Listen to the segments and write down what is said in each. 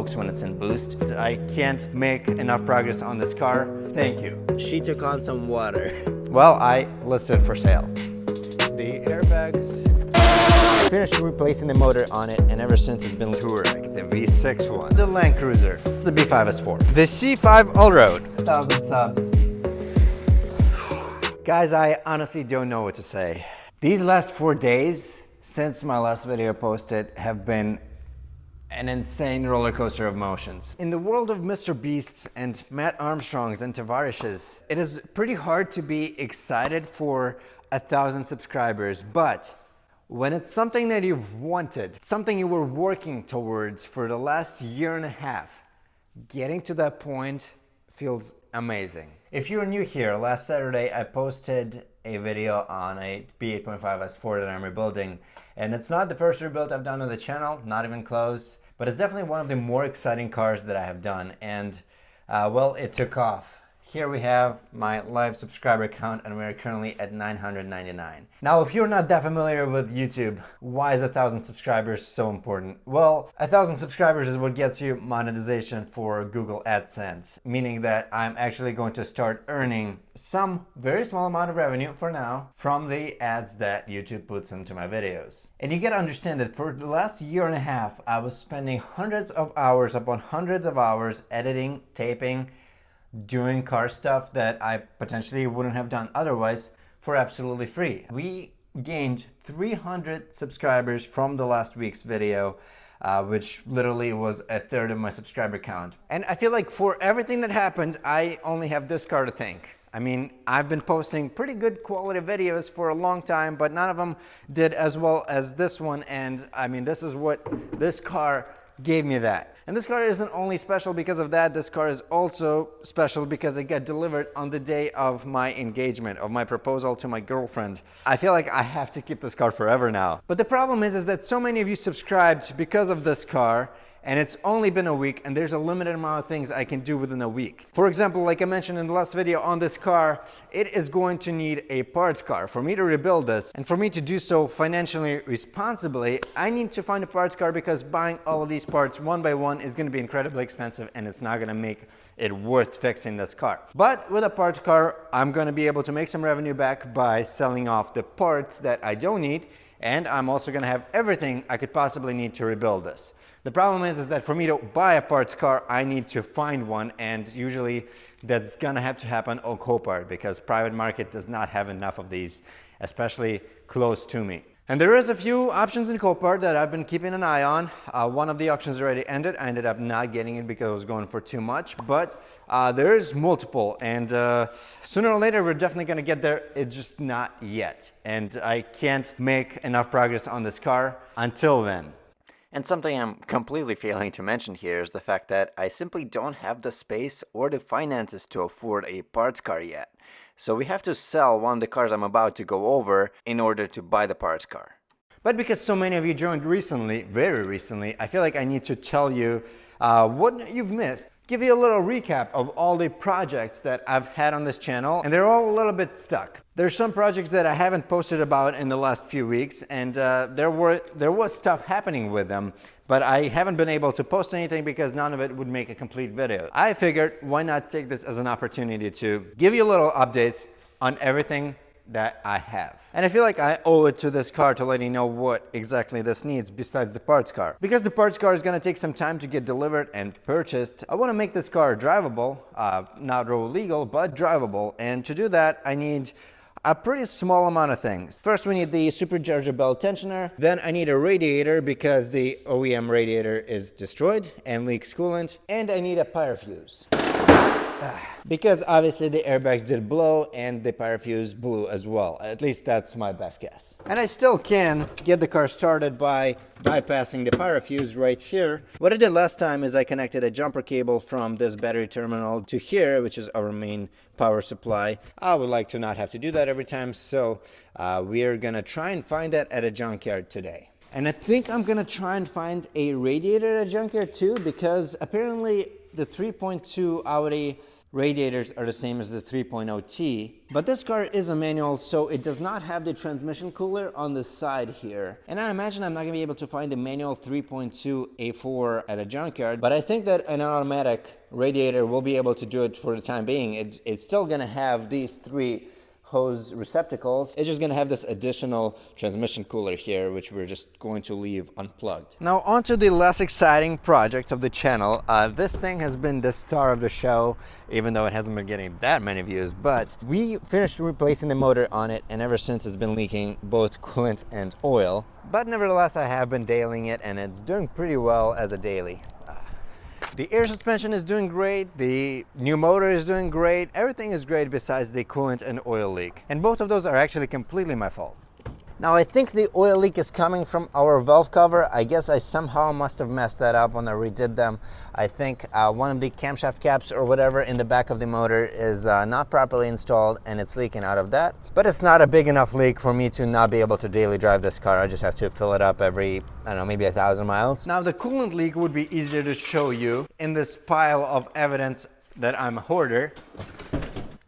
smokes when it's in boost. I can't make enough progress on this car. Thank you. She took on some water. Well, I listed it for sale. The airbags. I finished replacing the motor on it, and ever since it's been Toureg, the V6 one, the Land Cruiser, the B8.5 S4, the C5 Allroad, 1,000 subs. Guys, I honestly don't know what to say. These last 4 days since my last video posted have been an insane roller coaster of emotions. In the world of Mr. Beasts and Matt Armstrongs and Tavareshes, it is pretty hard to be excited for 1,000 subscribers, but when it's something that you've wanted, something you were working towards for the last year and a half, getting to that point feels amazing. If you're new here, last Saturday I posted a video on a B8.5 S4 that I'm rebuilding, and it's not the first rebuild I've done on the channel, not even close, but it's definitely one of the more exciting cars that I have done, and well, it took off. Here we have my live subscriber count, and we're currently at 999. Now, if you're not that familiar with YouTube, why is 1,000 subscribers so important? Well, 1,000 subscribers is what gets you monetization for Google AdSense, meaning that I'm actually going to start earning some very small amount of revenue for now from the ads that YouTube puts into my videos. And you gotta understand that for the last year and a half, I was spending hundreds of hours upon hundreds of hours editing, taping, doing car stuff that I potentially wouldn't have done otherwise for absolutely free. We gained 300 subscribers from the last week's video, which literally was 1/3 of my subscriber count. And I feel like for everything that happened, I only have this car to thank. I mean, I've been posting pretty good quality videos for a long time, but none of them did as well as this one. And I mean, this is what this car gave me that. And this car isn't only special because of that, this car is also special because it got delivered on the day of my engagement, of my proposal to my girlfriend. I feel like I have to keep this car forever now. But the problem is that so many of you subscribed because of this car, and it's only been a week, and there's a limited amount of things I can do within a week. For example, like I mentioned in the last video on this car, it is going to need a parts car. For me to rebuild this, and for me to do so financially responsibly, I need to find a parts car because buying all of these parts one by one is gonna be incredibly expensive, and it's not gonna make it worth fixing this car. But with a parts car, I'm gonna be able to make some revenue back by selling off the parts that I don't need, and I'm also gonna have everything I could possibly need to rebuild this. The problem is that for me to buy a parts car, I need to find one, and usually that's gonna have to happen on Copart because private market does not have enough of these, especially close to me. And there is a few options in Copart that I've been keeping an eye on. One of the auctions already ended. I ended up not getting it because I was going for too much, but there is multiple, and sooner or later we're definitely gonna get there. It's just not yet, and I can't make enough progress on this car until then. And something I'm completely failing to mention here is the fact that I simply don't have the space or the finances to afford a parts car yet. So we have to sell one of the cars I'm about to go over in order to buy the parts car. But because so many of you joined recently, very recently, I feel like I need to tell you what you've missed. Give you a little recap of all the projects that I've had on this channel, and they're all a little bit stuck. There's some projects that I haven't posted about in the last few weeks, and there was stuff happening with them, but I haven't been able to post anything because none of it would make a complete video. I figured, why not take this as an opportunity to give you little updates on everything that I have. And I feel like I owe it to this car to let you know what exactly this needs besides the parts car. Because the parts car is gonna take some time to get delivered and purchased, I wanna make this car drivable, not road legal, but drivable. And to do that, I need a pretty small amount of things. First, we need the supercharger belt tensioner. Then I need a radiator because the OEM radiator is destroyed and leaks coolant. And I need a pyro fuse. Because obviously the airbags did blow and the pyro fuse blew as well. At least that's my best guess. And I still can get the car started by bypassing the pyro fuse right here. What I did last time is I connected a jumper cable from this battery terminal to here, which is our main power supply. I would like to not have to do that every time, so we are gonna try and find that at a junkyard today. And I think I'm gonna try and find a radiator at a junkyard too, because apparently the 3.2 Audi radiators are the same as the 3.0T, but this car is a manual, so it does not have the transmission cooler on the side here. And I imagine I'm not gonna be able to find the manual 3.2 A4 at a junkyard, but I think that an automatic radiator will be able to do it for the time being. It's still gonna have these three hose receptacles. It's just gonna have this additional transmission cooler here, which we're just going to leave unplugged. Now onto the less exciting project of the channel. This thing has been the star of the show, even though it hasn't been getting that many views, but we finished replacing the motor on it, and ever since it's been leaking both coolant and oil. But nevertheless, I have been dailying it, and it's doing pretty well as a daily. The air suspension is doing great, the new motor is doing great, everything is great besides the coolant and oil leak. And both of those are actually completely my fault. Now I think the oil leak is coming from our valve cover. I guess I somehow must have messed that up when I redid them. I think one of the camshaft caps or whatever in the back of the motor is not properly installed, and it's leaking out of that. But it's not a big enough leak for me to not be able to daily drive this car. I just have to fill it up every, I don't know, maybe 1,000 miles. Now the coolant leak would be easier to show you in this pile of evidence that I'm a hoarder.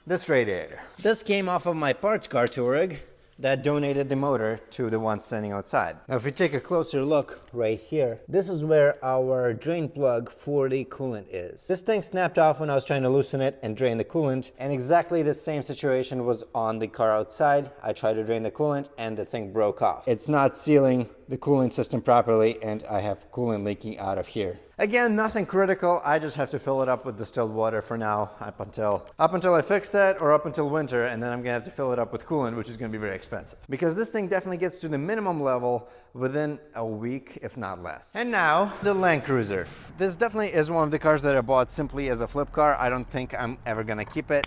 This radiator. This came off of my parts car Toureg that donated the motor to the one standing outside. Now if we take a closer look right here, this is where our drain plug for the coolant is. This thing snapped off when I was trying to loosen it and drain the coolant, and exactly the same situation was on the car outside. I tried to drain the coolant and the thing broke off. It's not sealing the cooling system properly, and I have coolant leaking out of here. Again, nothing critical. I just have to fill it up with distilled water for now, up until I fix that, or up until winter, and then I'm gonna have to fill it up with coolant, which is gonna be very expensive. Because this thing definitely gets to the minimum level within a week, if not less. And now, the Land Cruiser. This definitely is one of the cars that I bought simply as a flip car. I don't think I'm ever gonna keep it.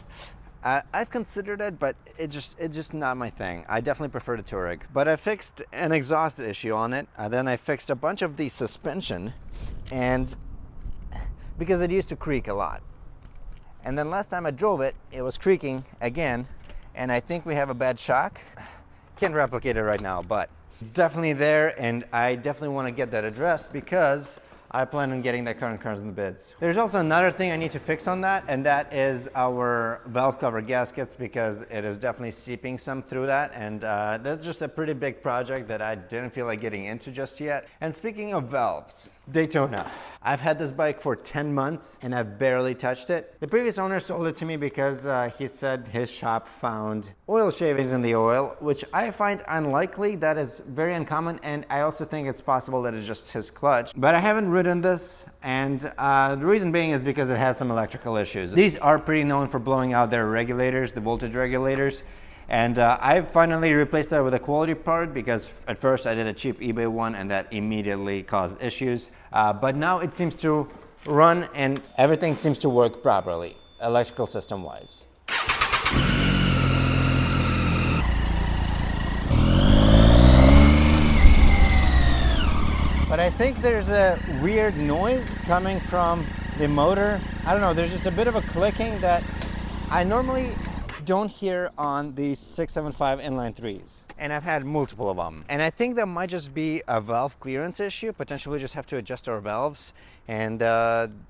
I've considered it, but it's just not my thing. I definitely prefer the Toureg. But I fixed an exhaust issue on it. Then I fixed a bunch of the suspension, and because it used to creak a lot. And then last time I drove it, it was creaking again, and I think we have a bad shock. Can't replicate it right now, but it's definitely there, and I definitely want to get that addressed because I plan on getting that car in Cars and the Bids. There's also another thing I need to fix on that, and that is our valve cover gaskets, because it is definitely seeping some through that, and that's just a pretty big project that I didn't feel like getting into just yet. And speaking of valves, Daytona. I've had this bike for 10 months and I've barely touched it. The previous owner sold it to me because he said his shop found oil shavings in the oil, which I find unlikely. That is very uncommon, and I also think it's possible that it's just his clutch. But I haven't ridden this, and the reason being is because it had some electrical issues. These are pretty known for blowing out their regulators, the voltage regulators. And I finally replaced that with a quality part, because at first I did a cheap eBay one and that immediately caused issues. But now it seems to run and everything seems to work properly, electrical system wise. But I think there's a weird noise coming from the motor. I don't know, there's just a bit of a clicking that I normally don't hear on these 675 inline 3s, and I've had multiple of them, and I think that might just be a valve clearance issue. Potentially just have to adjust our valves, and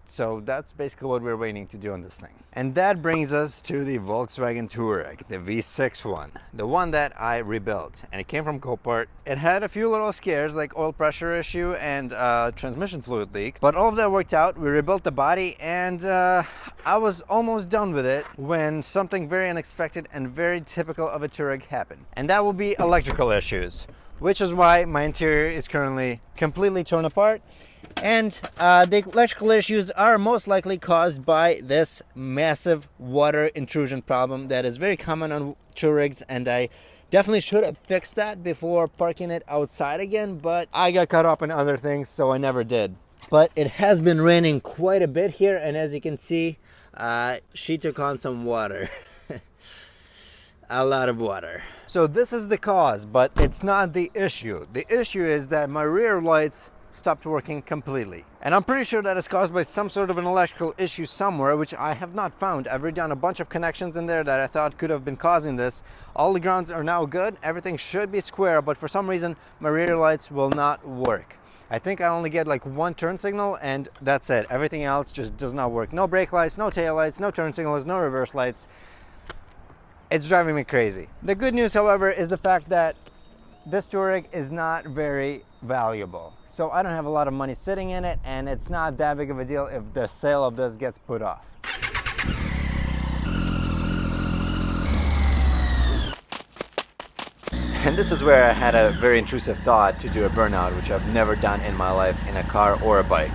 so that's basically what we're waiting to do on this thing. And that brings us to the Volkswagen Toureg, the V6 one, the one that I rebuilt, and it came from Copart. It had a few little scares like oil pressure issue and transmission fluid leak, but all of that worked out. We rebuilt the body, and I was almost done with it when something very unexpected and very typical of a Toureg happened, and that will be electrical issues, which is why my interior is currently completely torn apart. And the electrical issues are most likely caused by this massive water intrusion problem that is very common on Touregs, and I definitely should have fixed that before parking it outside again, but I got caught up in other things, so I never did. But it has been raining quite a bit here, and as you can see, she took on some water. A lot of water. So this is the cause, but it's not the issue. The issue is that my rear lights stopped working completely. And I'm pretty sure that is caused by some sort of an electrical issue somewhere, which I have not found. I've redone a bunch of connections in there that I thought could have been causing this. All the grounds are now good. Everything should be square, but for some reason, my rear lights will not work. I think I only get like one turn signal and that's it. Everything else just does not work. No brake lights, no tail lights, no turn signals, no reverse lights. It's driving me crazy. The good news, however, is the fact that this Toureg is not very valuable. So I don't have a lot of money sitting in it, and it's not that big of a deal if the sale of this gets put off. And this is where I had a very intrusive thought to do a burnout, which I've never done in my life in a car or a bike.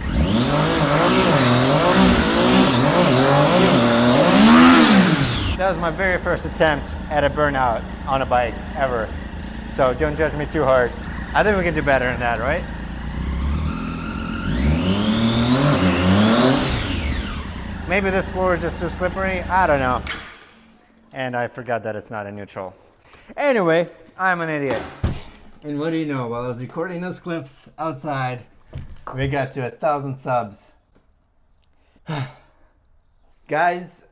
That was my very first attempt at a burnout on a bike ever. So don't judge me too hard. I think we can do better than that, right? Maybe this floor is just too slippery. I don't know. And I forgot that it's not a neutral. Anyway, I'm an idiot. And what do you know? While I was recording those clips outside, we got to 1,000 subs. Guys,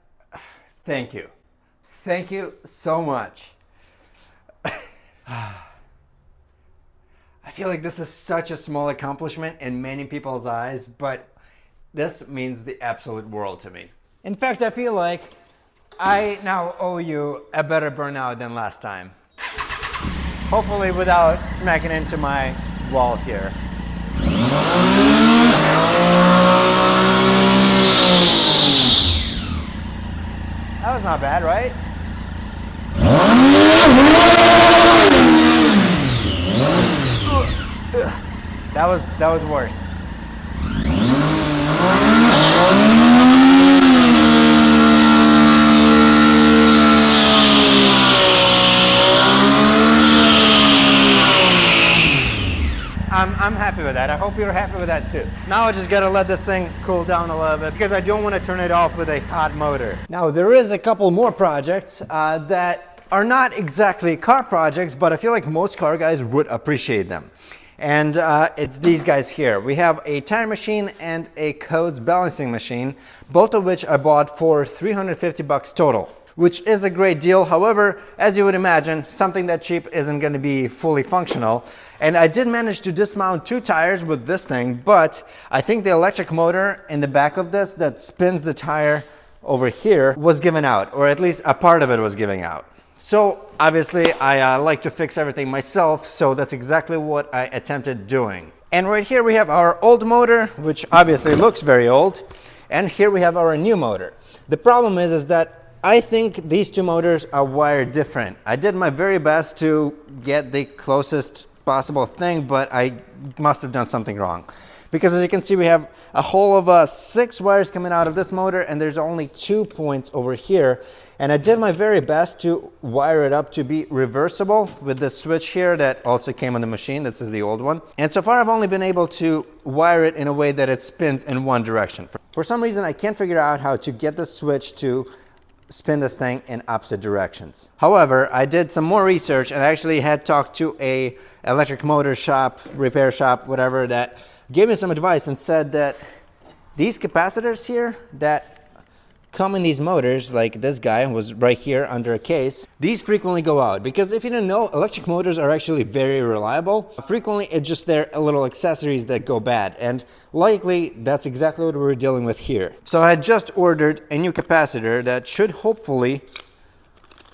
thank you. Thank you so much. I feel like this is such a small accomplishment in many people's eyes, but this means the absolute world to me. In fact, I feel like I now owe you a better burnout than last time. Hopefully without smacking into my wall here. That was not bad, right? That was worse. I'm happy with that. I hope you're happy with that too. Now I just gotta let this thing cool down a little bit because I don't want to turn it off with a hot motor. Now there is a couple more projects that are not exactly car projects, but I feel like most car guys would appreciate them. And it's these guys here. We have a tire machine and a codes balancing machine, both of which I bought for 350 bucks total, which is a great deal. However, as you would imagine, something that cheap isn't going to be fully functional. And I did manage to dismount 2 tires with this thing, but I think the electric motor in the back of this that spins the tire over here was given out, or at least a part of it was giving out. So obviously I like to fix everything myself, so that's exactly what I attempted doing. And right here we have our old motor, which obviously looks very old, and here we have our new motor. The problem is that I think these two motors are wired different. I did my very best to get the closest possible thing, but I must have done something wrong. Because as you can see, we have a whole of 6 wires coming out of this motor, and there's only 2 points over here. And I did my very best to wire it up to be reversible with this switch here that also came on the machine. This is the old one. And so far I've only been able to wire it in a way that it spins in one direction. For some reason I can't figure out how to get the switch to spin this thing in opposite directions. However, I did some more research and I actually had talked to a electric motor shop, repair shop, whatever, that gave me some advice and said that these capacitors here that come in these motors, like this guy was right here under a case, these frequently go out. Because if you didn't know, electric motors are actually very reliable. Frequently it's just their little accessories that go bad, and likely that's exactly what we're dealing with here. So I had just ordered a new capacitor that should hopefully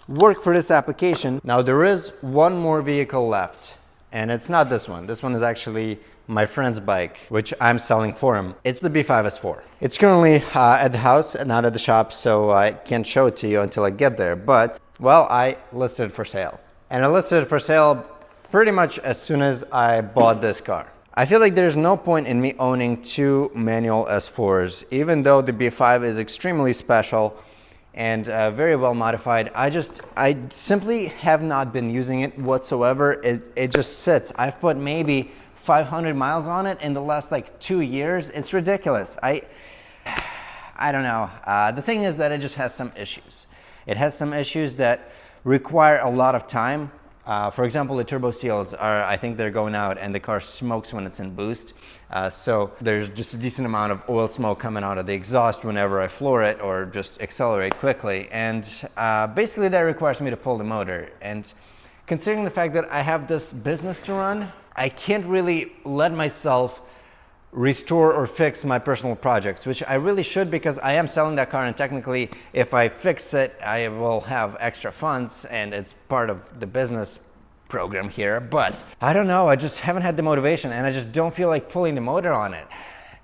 work for this application. Now there is one more vehicle left, and it's not this one. This one is actually my friend's bike, which I'm selling for him. It's the B8.5 S4. It's currently at the house and not at the shop, so I can't show it to you until I get there. But, well, I listed it for sale. And I listed it for sale pretty much as soon as I bought this car. I feel like there's no point in me owning 2 manual S4s, even though the B8.5 is extremely special and very well modified. I simply have not been using it whatsoever. It just sits. I've put maybe 500 miles on it in the last like 2 years. It's ridiculous. I don't know. The thing is that it just has some issues. It has some issues that require a lot of time. For example, the turbo seals I think they're going out, and the car smokes when it's in boost. So there's just a decent amount of oil smoke coming out of the exhaust whenever I floor it or just accelerate quickly. And basically that requires me to pull the motor. And considering the fact that I have this business to run, I can't really let myself restore or fix my personal projects, which I really should, because I am selling that car, and technically if I fix it, I will have extra funds and it's part of the business program here. But I don't know, I just haven't had the motivation, and I just don't feel like pulling the motor on it,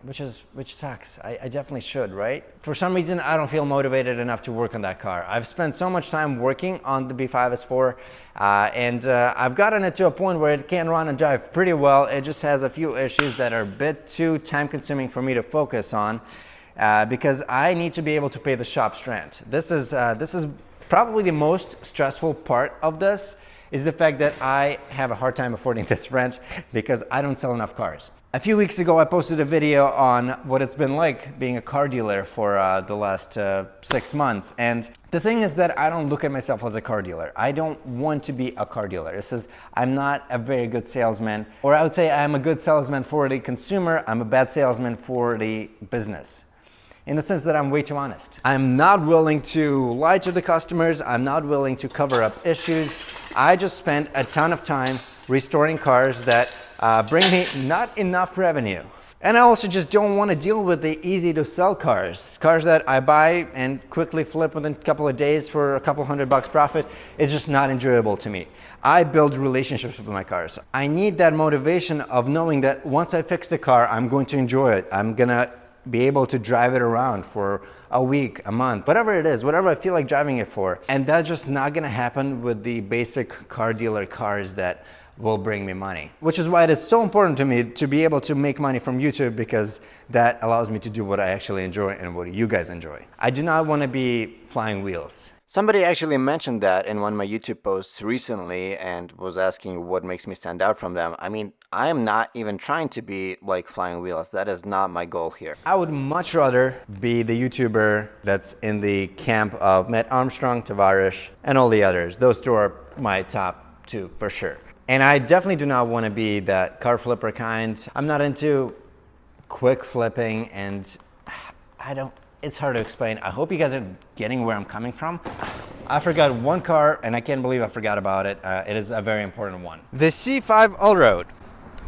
which sucks. I definitely should, right? For some reason, I don't feel motivated enough to work on that car. I've spent so much time working on the B8.5 S4, and I've gotten it to a point where it can run and drive pretty well. It just has a few issues that are a bit too time consuming for me to focus on, because I need to be able to pay the shop's rent. This is probably the most stressful part of this, is the fact that I have a hard time affording this rent because I don't sell enough cars. A few weeks ago, I posted a video on what it's been like being a car dealer for the last 6 months. And the thing is that I don't look at myself as a car dealer. I don't want to be a car dealer. This is, I'm not a very good salesman, or I would say I'm a good salesman for the consumer. I'm a bad salesman for the business, in the sense that I'm way too honest. I'm not willing to lie to the customers. I'm not willing to cover up issues. I just spent a ton of time restoring cars that bring me not enough revenue. And I also just don't want to deal with the easy to sell cars. Cars that I buy and quickly flip within a couple of days for a couple $100 profit. It's just not enjoyable to me. I build relationships with my cars. I need that motivation of knowing that once I fix the car, I'm going to enjoy it. I'm gonna be able to drive it around for a week, a month, whatever it is, whatever I feel like driving it for. And that's just not gonna happen with the basic car dealer cars that will bring me money. Which is why it is so important to me to be able to make money from YouTube, because that allows me to do what I actually enjoy and what you guys enjoy. I do not want to be flying wheels. Somebody actually mentioned that in one of my YouTube posts recently and was asking what makes me stand out from them. I mean, I am not even trying to be like flying wheels. That is not my goal here. I would much rather be the YouTuber that's in the camp of Matt Armstrong, Tavares, and all the others. Those two are my top two for sure. And I definitely do not want to be that car flipper kind. I'm not into quick flipping, and it's hard to explain. I hope you guys are getting where I'm coming from. I forgot one car, and I can't believe I forgot about it. It is a very important one. The C5 Allroad.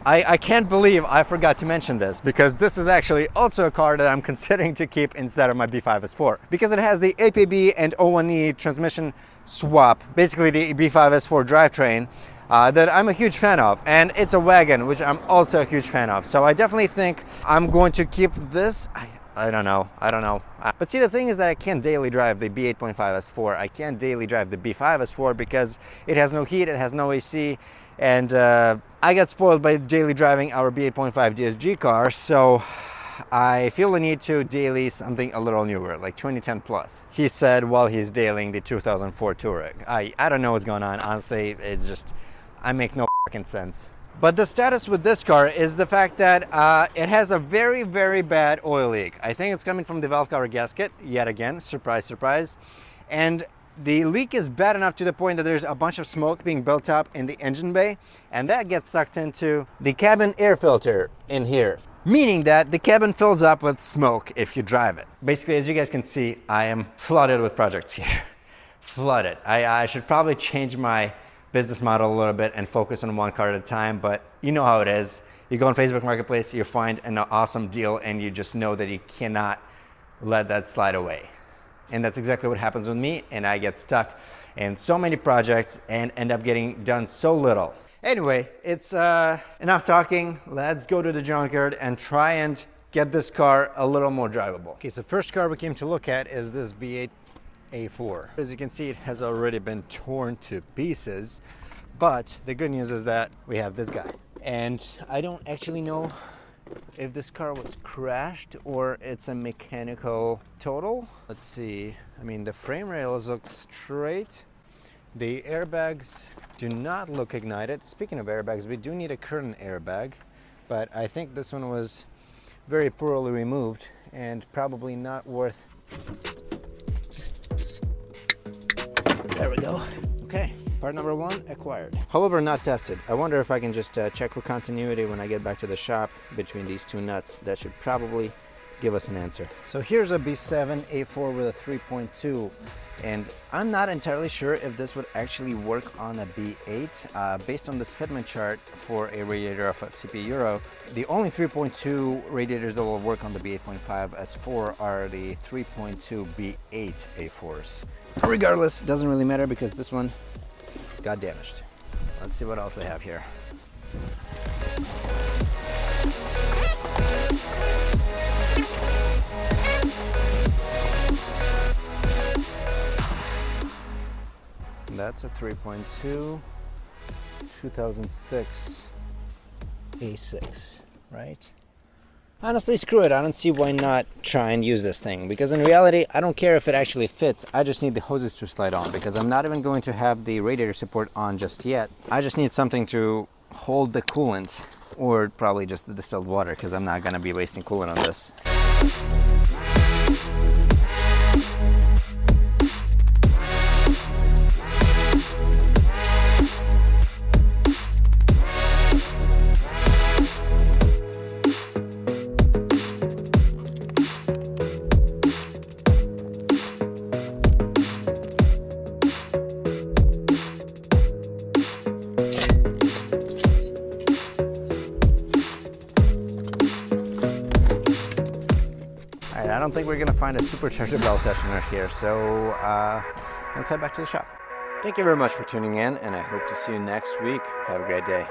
I can't believe I forgot to mention this, because this is actually also a car that I'm considering to keep instead of my B8.5 S4, because it has the APB and O1E transmission swap, basically the B8.5 S4 drivetrain, that I'm a huge fan of, and it's a wagon, which I'm also a huge fan of. So I definitely think I'm going to keep this. I don't know. But see, the thing is that I can't daily drive the B8.5 S4. I can't daily drive the B8.5 S4 because it has no heat, it has no AC, and I got spoiled by daily driving our B8.5 DSG car, so I feel the need to daily something a little newer, like 2010 plus. He said while he's dailying the 2004 Toureg. I don't know what's going on, honestly. It's just, I make no fucking sense. But the status with this car is the fact that it has a very, very bad oil leak. I think it's coming from the valve cover gasket, yet again, surprise, surprise. And the leak is bad enough to the point that there's a bunch of smoke being built up in the engine bay, and that gets sucked into the cabin air filter in here, meaning that the cabin fills up with smoke if you drive it. Basically, as you guys can see, I am flooded with projects here. Flooded. I should probably change my business model a little bit and focus on one car at a time, but you know how it is. You go on Facebook Marketplace, you find an awesome deal, and you just know that you cannot let that slide away. And that's exactly what happens with me, and I get stuck in so many projects and end up getting done so little. Anyway, it's enough talking. Let's go to the junkyard and try and get this car a little more drivable. Okay, so first car we came to look at is this B8 A4. As you can see, it has already been torn to pieces, but the good news is that we have this guy. And I don't actually know if this car was crashed or it's a mechanical total. Let's see. I mean, the frame rails look straight. The airbags do not look ignited. Speaking of airbags, we do need a curtain airbag, but I think this one was very poorly removed and probably not worth. There we go. Okay, part number one acquired. However, not tested. I wonder if I can just check for continuity when I get back to the shop between these two nuts. That should probably give us an answer. So here's a B8.5 with a 3.2, and I'm not entirely sure if this would actually work on a B8. Based on this fitment chart for a radiator of a CP Euro, the only 3.2 radiators that will work on the B8.5 S4 are the 3.2 B8 A4s. Regardless, doesn't really matter because this one got damaged. Let's see what else they have here. That's a 3.2 2006 A6, right? Honestly, screw it. I don't see why not try and use this thing, because in reality, I don't care if it actually fits. I just need the hoses to slide on, because I'm not even going to have the radiator support on just yet. I just need something to hold the coolant, or probably just the distilled water, because I'm not going to be wasting coolant on this. I don't think we're gonna find a supercharger belt tensioner here, so let's head back to the shop. Thank you very much for tuning in, and I hope to see you next week. Have a great day.